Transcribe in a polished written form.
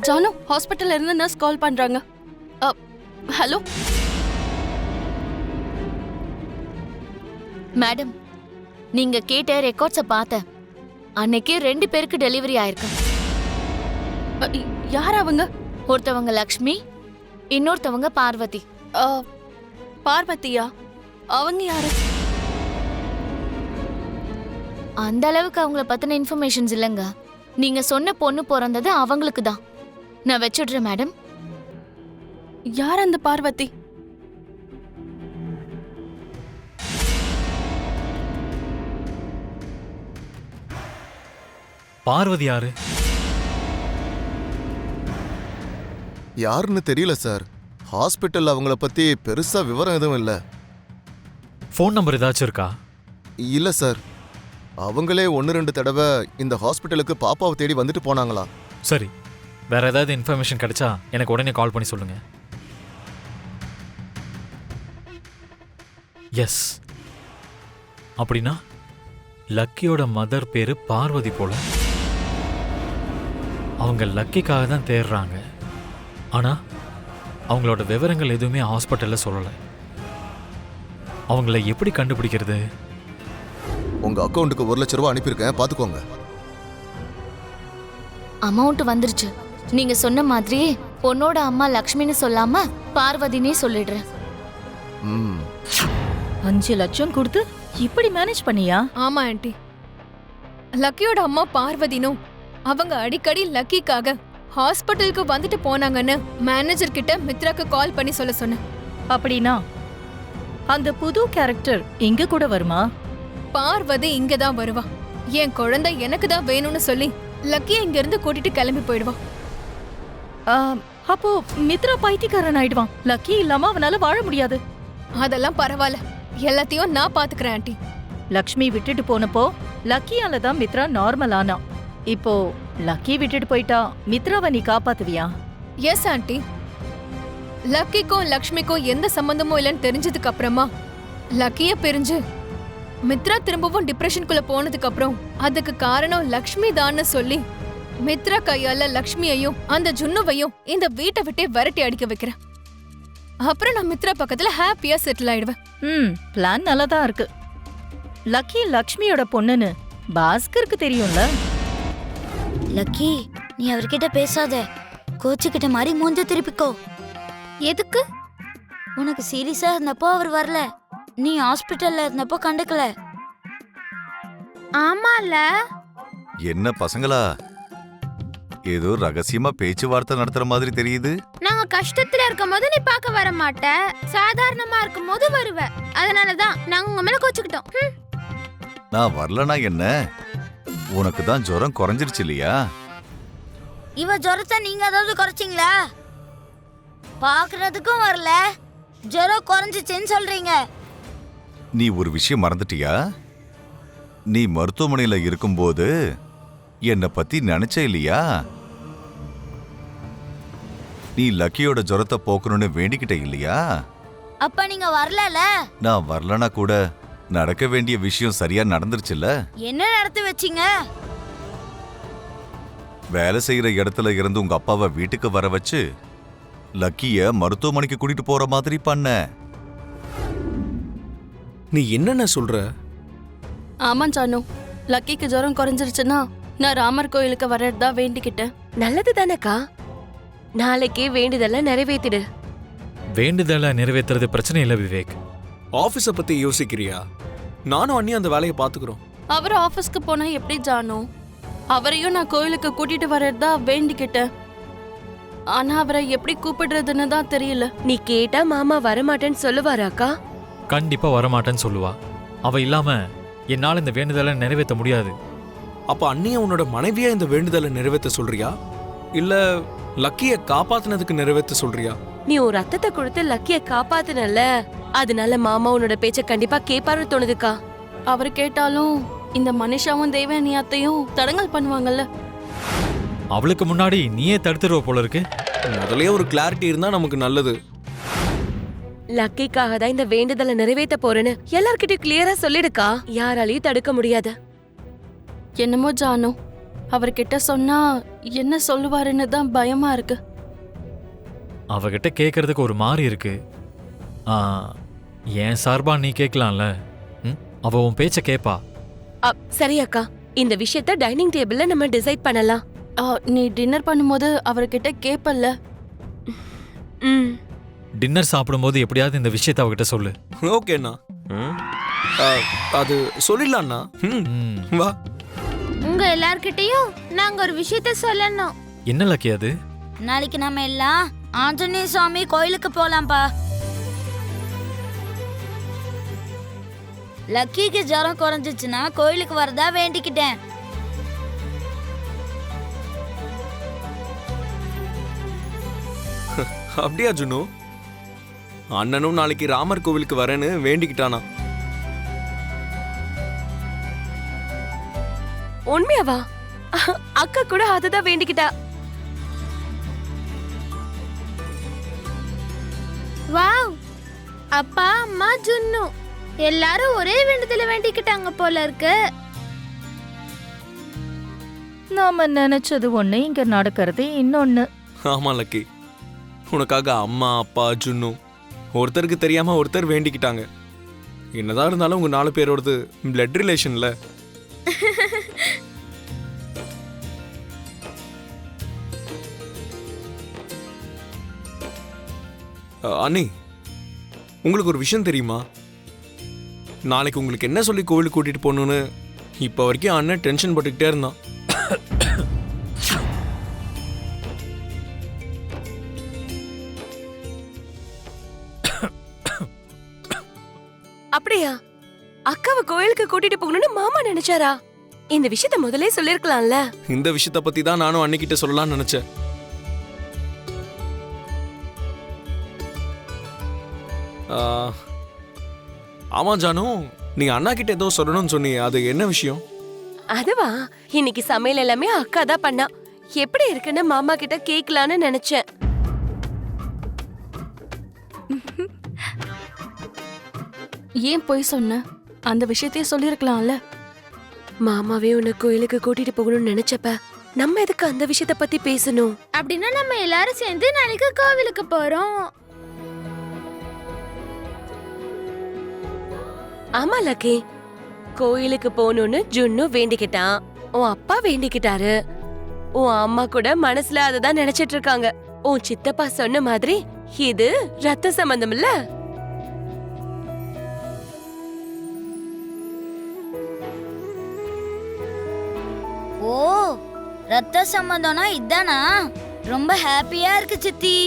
ஜானு, ஹாஸ்பிட்டல்ல இருந்து நர்ஸ் கால் பண்றாங்க. ஹலோ மேடம், நீங்க கேட்ட ரெக்கார்ட்ஸ பார்த்தேன். அன்னைக்கு 2 பேருக்கு டெலிவரி ஆயிருக்கு. யார் அவங்க? ஒருத்தவங்க லக்ஷ்மி, இன்னொருத்தவங்க பார்வதி. பார்வதியா? அவங்க யாரு? அந்த அளவுக்கு அவங்கள பத்தின இன்ஃபர்மேஷன்ஸ் இல்லைங்க. நீங்க சொன்ன பொண்ணு பிறந்தது அவங்களுக்கு தான். நான் வச்சுடுறேன் மேடம். யார் அந்த பார்வதி? பார்வதி யாரு? யாருன்னு தெரியல சார். ஹாஸ்பிட்டல் அவங்கள பத்தி பெருசா விவரம் எதுவும் இல்ல. ஃபோன் நம்பர் ஏதாச்சும் இருக்கா? இல்ல சார். அவங்களே 1-2 தடவை இந்த ஹாஸ்பிட்டலுக்கு பாப்பாவை தேடி வந்துட்டு போனாங்களா? சரி, வேற ஏதாவது இன்ஃபர்மேஷன் கிடைச்சா எனக்கு உடனே கால் பண்ணி சொல்லுங்க. எஸ், அப்படின்னா லக்கியோட மதர் பேரு பார்வதி போல. அவங்க லக்கிக்காக தான் தேடுறாங்க. ஆனா அவங்களோட விவரங்கள் எதுவுமே ஹாஸ்பிட்டல்ல சொல்லலை. அவங்கள எப்படி கண்டுபிடிக்கிறது? உங்க அக்கவுண்ட்டுக்கு 1 லட்சம் ரூபாய் அனுப்பியிருக்கேன், பாத்துக்கோங்க. அமௌண்ட் வந்துருச்சு. நீங்க சொன்ன மாதிரியே பொண்ணோட அம்மா லக்ஷ்மின்னு சொல்லாம பார்வதினே சொல்லிடுறேன். 5 லட்சம் கொடுத்து இப்படி மேனேஜ் பண்ணியா? ஆமா ஆண்டி, லக்கியோட அம்மா பார்வதினும் அவங்க அடிக்கடி லக்கிக்காக ஹாஸ்பிட்டலுக்கு வந்துட்டு போனாங்கன்னு மேனேஜர் கிட்ட மித்ராக்கு கால் பண்ணி சொல்ல சொன்னேன். அப்படின்னா அந்த புது கேரக்டர் இங்க கூட வருமா? பார்வதி இங்கதான் வருவா. என் குழந்தை எனக்கு தான் வேணும்னு சொல்லி லக்கிய இங்க இருந்து கூட்டிட்டு கிளம்பி போயிடுவா. அப்போ மித்ரா பைத்தியக்காரன் ஆயிடுவான். லக்கி இல்லாம அவனால வாழ முடியாது. அதெல்லாம் பரவாயில்ல, எல்லாத்தையும் நான் பாத்துக்கிறேன் ஆண்டி. லக்ஷ்மி விட்டுட்டு போனப்போ லக்கியால தான் மித்ரா நார்மல் ஆனா. இப்போ லக்கி விட்டுட்டு போயிட்டா மித்ராவை நீ காப்பாத்துவியா? S aunty. லக்கிக்கும் லக்ஷ்மிக்கும் எந்த சம்பந்தமும் இல்லைன்னு தெரிஞ்சதுக்கு அப்புறமா லக்கிய பிரிஞ்சு மித்ரா திரும்பவும் டிப்ரெஷனுக்குள்ள போனதுக்கு அப்புறம் அதுக்கு காரணம் லக்ஷ்மி தான்னு சொல்லி மித்ரா கையால லக்ஷ்மியையும் அந்த ஜுன்னுவையும் இந்த வீட்டை விட்டே விரட்டி அடிக்க வைக்கிறேன். அப்புறம் நான் மித்ரா பக்கத்துல ஹாப்பியா செட்டில் ஆயிடுவேன். பிளான் நல்லாதான் இருக்கு. லக்கி லக்ஷ்மியோட பொண்ணுன்னு பாஸ்கருக்கு தெரியும்ல. லக்கி, நீ அவர்கிட்ட பேசாத. கோச்சுக்கிட்ட மாதிரி மூஞ்ச திருப்பிக்கோ. எதுக்கு? உனக்கு சீரியஸா இருந்தப்போ அவர் வரல, நீ ஹாஸ்பிட்டல்ல இருந்தப்போ கண்டுக்கல. ஆமால. என்ன பசங்களா, ஏதோ ரகசியமா பேச்சுவார்த்தை நடத்துற மாதிரி தெரியுது. நாங்க கஷ்டத்துல இருக்கும் போது நீ பார்க்க வர மாட்ட, சாதாரணமா இருக்கும் போது வருவ. அதனாலதான் நாங்க உங்க மேல கோச்சுக்கிட்டோம். நான் வரலனா என்ன? உனக்கு தான் ஜுரம் குறைஞ்சிருச்சு இல்லையா? இவ ஜுரத்தை நீங்க ஏதாவது குறைச்சிங்களா? பாக்குறதுக்கும் வரல, ஜுரம் குறைஞ்சிச்சுன்னு சொல்றீங்க. நீ ஒரு விஷயம் மறந்துட்டியா? நீ மருத்துவமனையில இருக்கும்போது என்னை பத்தி நினைச்ச இல்லையா? நீ லக்கியோட ஜுரத்தை போக்கணும்னு வேண்டிக்கிட்ட இல்லையா? அப்ப நீங்க வரலல? நான் வரலனா கூட நடக்க வேண்டிய விஷயம் சரியா நடந்துருச்சுல்ல? என்ன நடத்தி வச்சீங்க? வேலை செய்யற இடத்துல இருந்து உங்க அப்பாவை வீட்டுக்கு வர வச்சு லக்கிய மருத்துவமனைக்கு கூட்டிட்டு போற மாதிரி பண்ண. நீ என்னென்ன சொல்ற? ஆமா ஜானு, லக்கிக்கு ஜுரம் குறைஞ்சிருச்சுன்னா நான் ராமர் கோயிலுக்கு வர்றதா வேண்டிக்கிட்டேன். நல்லது தானக்கா, நாளைக்கே வேண்டுதல நிறைவேத்திடு. வேண்டுதலை நிறைவேற்றுறது பிரச்சனை இல்லை விவேக். ஆபீஸ பத்தி யோசிக்கிறியா? நானும் அண்ணி அந்த வேலையை பாத்துக்கிறோம். அவர் ஆபீஸ்க்கு போனா எப்படி ஜானு? அவரையும் நான் கோயிலுக்கு கூட்டிட்டு வர்றதா வேண்டிக்கிட்டேன். ஆனா அவரை எப்படி கூப்பிடுறதுன்னு தான் தெரியல. நீ கேட்டா மாமா வரமாட்டேன்னு சொல்லுவாராக்கா? கண்டிப்பா வரமாட்டேன்னு சொல்லுவா. அவ இல்லாம என்னால இந்த வேண்டுதலை நிறைவேற்ற முடியாது. அப்ப அண்ணிய உன்னோட மனைவியா இந்த வேண்டுதலை நிறைவேற்ற சொல்றியா, இல்ல லக்கிய காப்பாத்துனதுக்கு நிறைவேற்ற சொல்றியா? நீ ஒரு ரத்தத்தை கொடுத்து லக்கிய காப்பாத்துனல, அதனால மாமா உன்னோட பேச்ச கண்டிப்பா கேப்பாருன்னு தோணுதுக்கா. அவர் கேட்டாலும் இந்த மனுஷாவும் தேவயானி அத்தையும் தடங்கல் பண்ணுவாங்கல்ல. அவளுக்கு முன்னாடி நீயே தடுத்துருவ போல இருக்கு. முதலே ஒரு கிளாரிட்டி இருந்தா நமக்கு நல்லது. லக்கிக்காக தான் இந்த வேண்டுதலை நிறைவேற்ற போறேன்னு எல்லார்கிட்டயும் கிளியரா சொல்லிடுக்கா. யாராலையும் தடுக்க முடியாது. என்னமோ ஜானு, அவர்கிட்ட சொன்னா என்ன சொல்லுவாருன்னு தான் பயமா இருக்கு. அவகிட்ட கேட்கறதுக்கு ஒரு மாதிரி இருக்கு. ஆ, என் சார்பா நீ கேட்கலாம்ல. ம்? அவ உன் பேச்ச கேப்பா. சரி அக்கா, இந்த விஷயத்த டைனிங் டேபிள்ல நம்ம டிசைட் பண்ணலாம். நீ டின்னர் பண்ணும்போது அவர்கிட்ட கேப்பல்ல. ம். டின்னர் சாப்பிடும்போது எப்படியாவது இந்த விஷயத்தை அவகிட்ட சொல்லு. ஓகேண்ணா. அது சொல்லிடலாம்ண்ணா. ம். வா. உங்க எல்லார்கிட்டயும் நாங்க ஒரு விஷயத்த சொல்லணும். என்ன லக்கி அது? நாளைக்கு நம்ம எல்லாம் ஆஞ்சநேய சுவாமி கோயிலுக்கு போலாம்ப்பா. லக்கிக்கு ஜுரம் குறைஞ்சிச்சுன்னா கோயிலுக்கு வரதா வேண்டிக்கிட்டேன். அப்படியா ஜுனு? அண்ணனும் நாளைக்கு ராமர் கோவிலுக்கு வரேன்னு வேண்டிக்கிட்டானா? உண்மையாவா? அக்கா கூட அதுதான் வேண்டிக்கிட்டா. வாவ், அப்பா அம்மா ஜுன்னு எல்லாரும் ஒரே வேண்டுதல வேண்டிக்கிட்டாங்க போல இருக்கு. நாம நினைச்சது ஒண்ணு, இங்க நடக்கிறது இன்னொன்னு. ஆமா லக்கி, உனக்காக அம்மா அப்பா ஜுன்னு ஒருத்தருக்கு தெரியாம ஒருத்தர் வேண்டிக்கிட்டாங்க. என்னதான் இருந்தாலும் உங்க 4 பேரோடது பிளட் ரிலேஷன்ல. அண்ணி, உங்களுக்கு ஒரு விஷயம் தெரியுமா? நாளைக்கு உங்களுக்கு என்ன சொல்லி கோவிலுக்கு கூட்டிட்டு போகணும்னு இப்ப வரைக்கும் அண்ணன் டென்ஷன் பட்டுக்கிட்டே இருந்தான். அப்படியா? அக்காவை கோயிலுக்கு கூட்டிட்டு போகணும்னு மாமா நினைச்சாரா? இந்த விஷயத்த முதல்ல சொல்லிருக்கலாம்ல. இந்த விஷயத்த பத்தி தான் நானும் அன்னைக்கிட்ட சொல்லலாம்னு நினைச்சேன். ஆமா ஜானு, நீங்க அண்ணா கிட்ட ஏதோ சொல்லணும்னு சொன்னீங்க, அது என்ன விஷயம்? அதுவா, இன்னைக்கு சமையல் எல்லாமே அக்கா தான் பண்ணா. எப்படி இருக்குன்னு மாமா கிட்ட கேட்கலான்னு நினைச்சேன். ஏன் போய் சொன்ன? அந்த விஷயத்தையே சொல்லிருக்கலாம்ல. மாமாவே உன்னை கோயிலுக்கு கூட்டிட்டு போகணும்னு நினைச்சப்ப நம்ம எதுக்கு அந்த விஷயத்த பத்தி பேசணும்? அப்படின்னா நம்ம எல்லாரும் சேர்ந்து நாளைக்கு கோவிலுக்கு போறோம். ஆமா லக்கி, கோயிலுக்கு போகணும்னு ஜுன்னு வேண்டிக்கிட்டான். உன் அப்பா வேண்டிக்கிட்டாரு. உன் அம்மா கூட மனசுல அததான் நினைச்சிட்டு இருக்காங்க. உன் சித்தப்பா சொன்ன மாதிரி இது ரத்த சம்பந்தம் இல்ல. ஓ, ரத்த சம்பந்தம்னா இதானா? ரொம்ப ஹாப்பியா இருக்கு சித்தி.